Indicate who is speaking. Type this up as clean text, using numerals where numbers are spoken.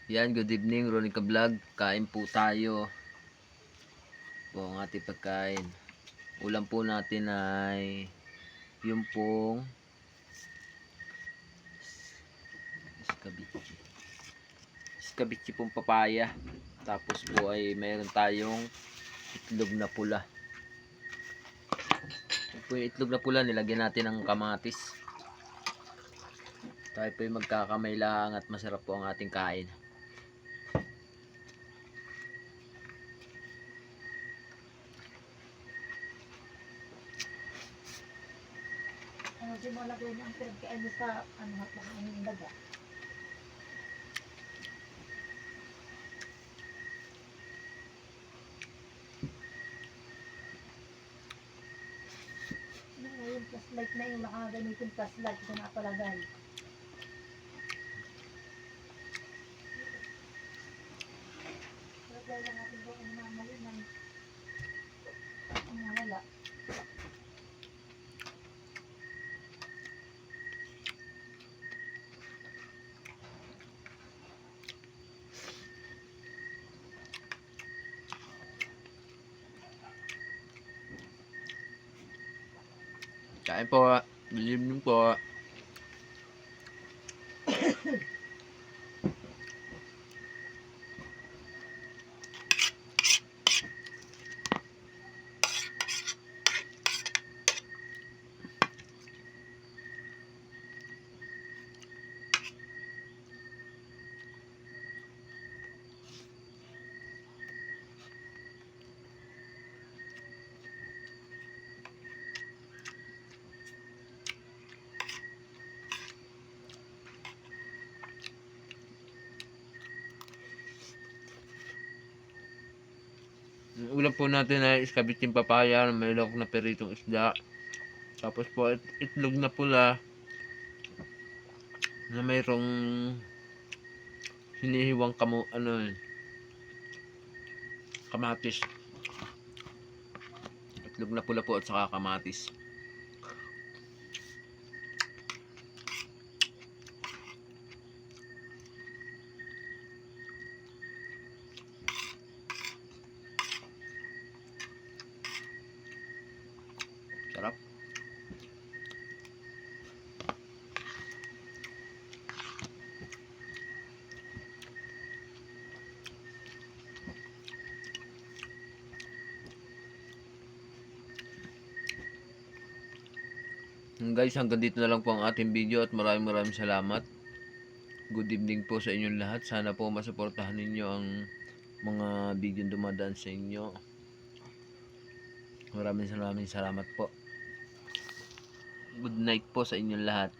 Speaker 1: Yan, good evening, Ronica Vlog. Kain po tayo. Po ang ating pagkain. Ulam po natin ay yung pong iskabitsi pong papaya. Tapos po ay mayroon tayong itlog na pula. Ito po yung itlog na pula, nilagyan natin ng kamatis. Tayo po yung magkakamay lang at masarap po ang ating kain.
Speaker 2: Ano di mo lagay ng pinagkain mo sa ano hatang ang daga. Ngayon flashlight na yung nakagamitin flashlight sa napalagay. Lagay lang natin doon ang mamali ng wala.
Speaker 1: Kain po. Good evening po. Ang ulam po natin ay iskabitsin papaya na may lawak na peritong isda. Tapos po itlog na pula na mayroong hinihiwang kamatis. Itlog na pula po at saka kamatis. Sarap. Guys, hanggang dito na lang po ang ating video at maraming salamat. Good evening po sa inyong lahat. Sana po masuportahan ninyo ang mga video dumadaan sa inyo. Maraming salamat po. Good night po sa inyong lahat.